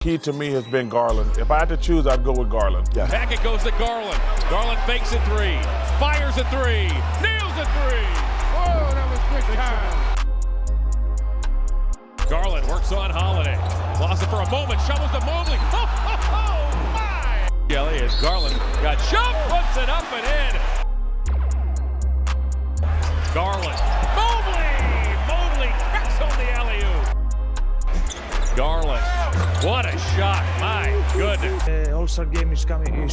Key to me has been Garland. If I had to choose, I'd go with Garland. Yeah. Back it goes to Garland. Garland fakes a three, fires a three, nails a three. Whoa, that was quick time. Garland works on Holiday. Lost it for a moment, shovels to Mobley. Oh, my! Kelly as Garland got jumped, puts it up and in. Garland. Mobley cracks on the alley-oop. Garland. What a shot, my goodness. All-Star game is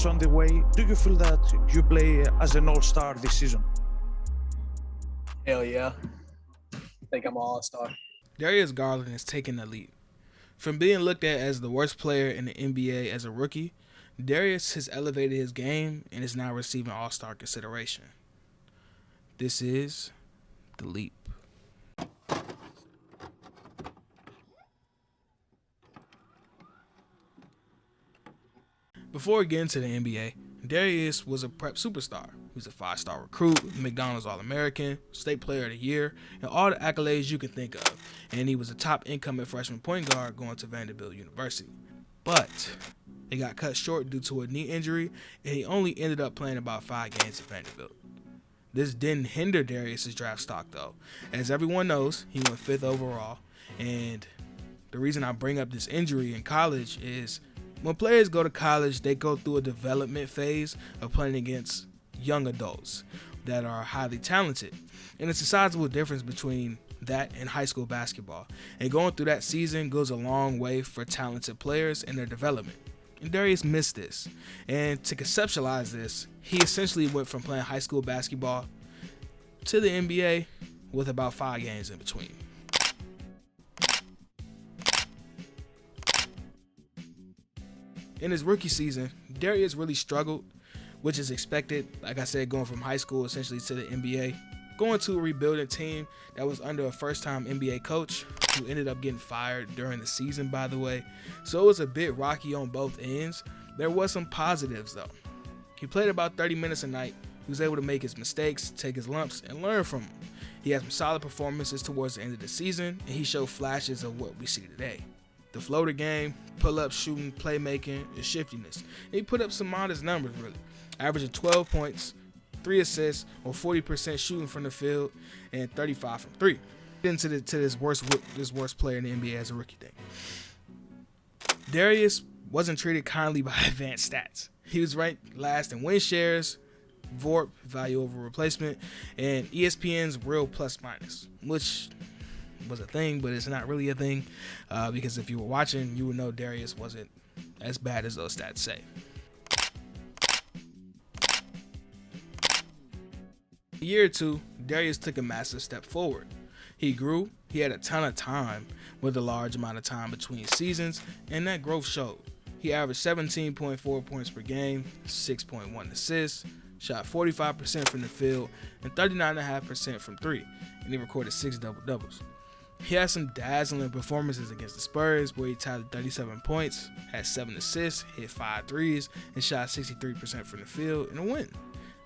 on the way. Do you feel that you play as an all-star this season? Hell yeah. I think I'm an all-star. Darius Garland is taking the leap. From being looked at as the worst player in the NBA as a rookie, Darius has elevated his game and is now receiving all-star consideration. This is the leap. Before getting to the NBA, Darius was a prep superstar. He was a 5-star recruit, McDonald's All-American, State Player of the Year, and all the accolades you can think of. And he was a top incoming freshman point guard going to Vanderbilt University. But it got cut short due to a knee injury, and he only ended up playing about 5 games at Vanderbilt. This didn't hinder Darius' draft stock though. As everyone knows, he went 5th overall, and the reason I bring up this injury in college is when players go to college, they go through a development phase of playing against young adults that are highly talented. And it's a sizable difference between that and high school basketball. And going through that season goes a long way for talented players and their development. And Darius missed this. And to conceptualize this, he essentially went from playing high school basketball to the NBA with about 5 games in between. In his rookie season, Darius really struggled, which is expected. Like I said, going from high school essentially to the NBA, going to a rebuilding team that was under a first-time NBA coach who ended up getting fired during the season, by the way. So it was a bit rocky on both ends. There was some positives, though. He played about 30 minutes a night. He was able to make his mistakes, take his lumps, and learn from them. He had some solid performances towards the end of the season, and he showed flashes of what we see today. The floater game, pull-up shooting, playmaking, and shiftiness. And he put up some modest numbers, really. Averaging 12 points, 3 assists, or 40% shooting from the field, and 35 from 3. Into this worst player in the NBA as a rookie thing. Darius wasn't treated kindly by advanced stats. He was ranked last in win shares, VORP, value over replacement, and ESPN's real plus minus, which was a thing, but it's not really a thing because if you were watching, you would know Darius wasn't as bad as those stats say. A year or two, Darius took a massive step forward. He grew, he had a ton of time with a large amount of time between seasons, and that growth showed. He averaged 17.4 points per game, 6.1 assists, shot 45% from the field, and 39.5% from 3, and he recorded 6 double-doubles. He had some dazzling performances against the Spurs where he tallied 37 points, had 7 assists, hit 5 threes, and shot 63% from the field in a win.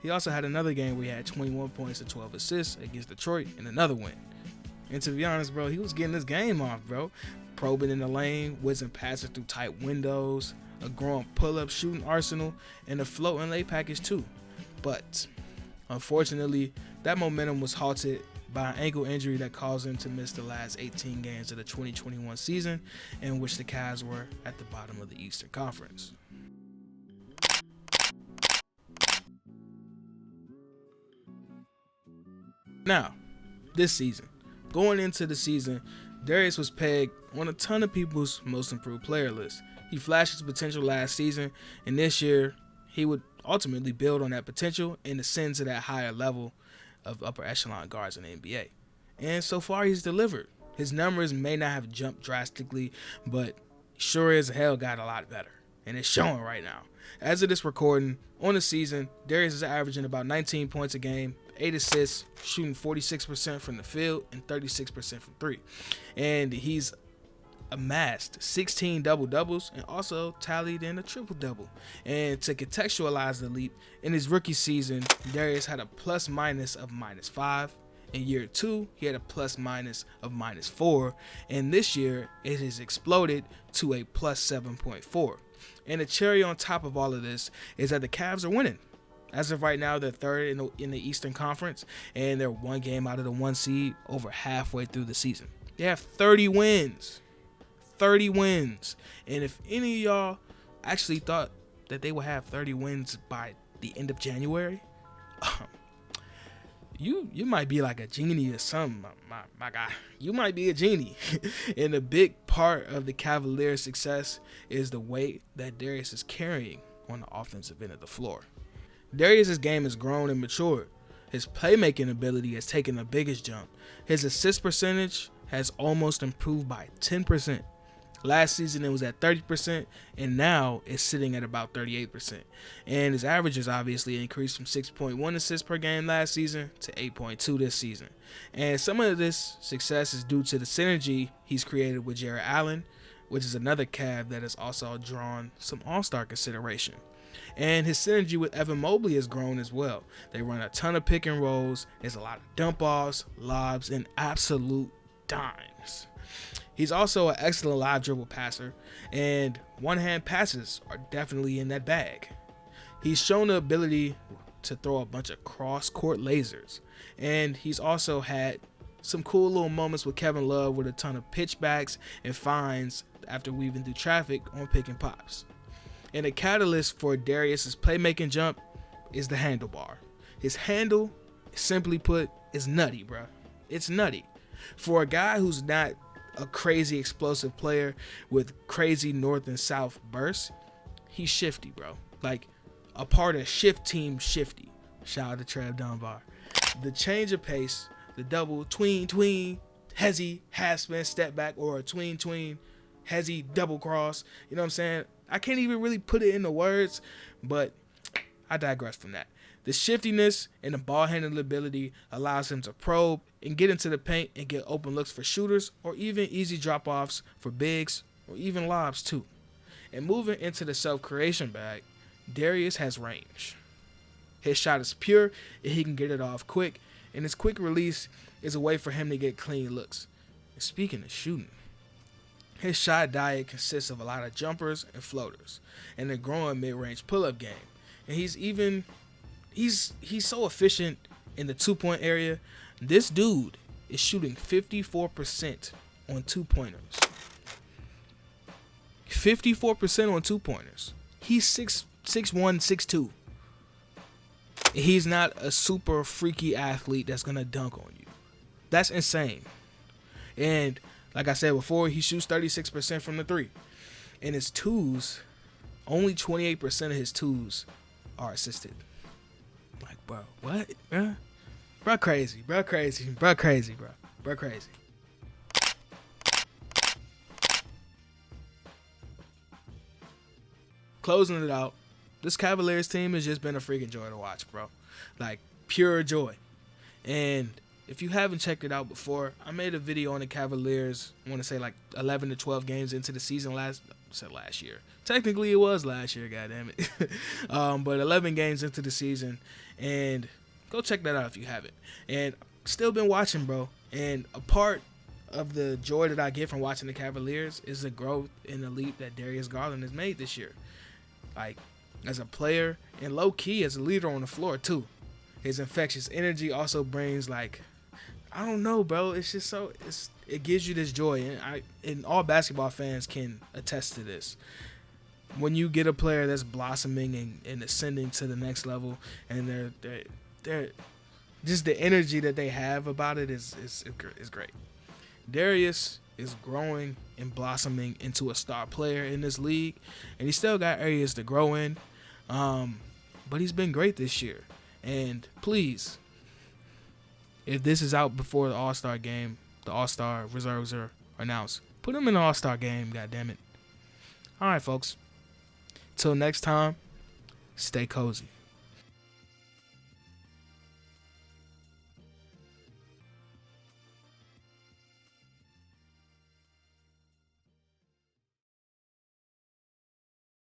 He also had another game where he had 21 points and 12 assists against Detroit in another win. And to be honest, bro, he was getting this game off, bro. Probing in the lane, whizzing passes through tight windows, a growing pull-up shooting arsenal, and a floating lay package too. But unfortunately, that momentum was halted by an ankle injury that caused him to miss the last 18 games of the 2021 season, in which the Cavs were at the bottom of the Eastern Conference. Now, this season, going into the season, Darius was pegged on a ton of people's most improved player list. He flashed his potential last season, and this year, he would ultimately build on that potential and ascend to that higher level of upper echelon guards in the NBA. And so far, he's delivered. His numbers may not have jumped drastically, but sure as hell got a lot better. And it's showing right now. As of this recording, on the season, Darius is averaging about 19 points a game, 8 assists, shooting 46% from the field and 36% from 3. And he's amassed 16 double-doubles and also tallied in a triple-double. And to contextualize the leap, in his rookie season, Darius had a plus-minus of -5, In year 2, he had a plus minus of -4, and this year it has exploded to a plus 7.4. And the cherry on top of all of this is that the Cavs are winning. As of right now, they're third in the Eastern Conference, and they're one game out of the 1 seed over halfway through the season. They have 30 wins. 30 wins. And if any of y'all actually thought that they would have 30 wins by the end of January, you might be like a genie or something, my guy. You might be a genie. And a big part of the Cavaliers' success is the weight that Darius is carrying on the offensive end of the floor. Darius' game has grown and matured. His playmaking ability has taken the biggest jump. His assist percentage has almost improved by 10%. Last season it was at 30%, and now it's sitting at about 38%. And his averages obviously increased from 6.1 assists per game last season to 8.2 this season. And some of this success is due to the synergy he's created with Jarrett Allen, which is another Cav that has also drawn some all-star consideration. And his synergy with Evan Mobley has grown as well. They run a ton of pick and rolls. There's a lot of dump offs, lobs, and absolute dimes. He's also an excellent live dribble passer, and one-hand passes are definitely in that bag. He's shown the ability to throw a bunch of cross-court lasers, and he's also had some cool little moments with Kevin Love with a ton of pitchbacks and finds after weaving through traffic on pick and pops. And the catalyst for Darius's playmaking jump is the handlebar. His handle, simply put, is nutty, bro. It's nutty. For a guy who's not a crazy explosive player with crazy north and south bursts, he's shifty, bro. Like a part of Shift Team Shifty. Shout out to Trev Dunbar. The change of pace, the double tween, hezzy, half spin, step back, or a tween, hezzy, double cross. You know what I'm saying? I can't even really put it into words, but I digress from that. The shiftiness and the ball handling ability allows him to probe and get into the paint and get open looks for shooters, or even easy drop-offs for bigs, or even lobs too. And moving into the self-creation bag, Darius has range. His shot is pure and he can get it off quick, and his quick release is a way for him to get clean looks. And speaking of shooting, his shot diet consists of a lot of jumpers and floaters, and a growing mid-range pull-up game. And he's so efficient in the 2-point area. This dude is shooting 54% on 2-pointers. 54% on 2-pointers. He's 6'1", 6'2". He's not a super freaky athlete that's gonna dunk on you. That's insane. And like I said before, he shoots 36% from the 3. And his twos, only 28% of his twos are assisted. Like, bro, what? Bro crazy. Closing it out, this Cavaliers team has just been a freaking joy to watch, bro. Like, pure joy. And if you haven't checked it out before, I made a video on the Cavaliers, I want to say like 11 to 12 games into the season last year. Technically, it was last year, goddammit. But 11 games into the season, and go check that out if you haven't. And still been watching, bro. And a part of the joy that I get from watching the Cavaliers is the growth and the leap that Darius Garland has made this year. Like, as a player, and low-key as a leader on the floor, too. His infectious energy also brings, like, I don't know, bro. It's just so it gives you this joy, and all basketball fans can attest to this. When you get a player that's blossoming and ascending to the next level, and they're just the energy that they have about it is great. Darius is growing and blossoming into a star player in this league, and he still got areas to grow in. But he's been great this year, and please, if this is out before the All-Star game, the All-Star reserves are announced, put him in the All-Star game, goddammit. All right, folks. Till next time, stay cozy.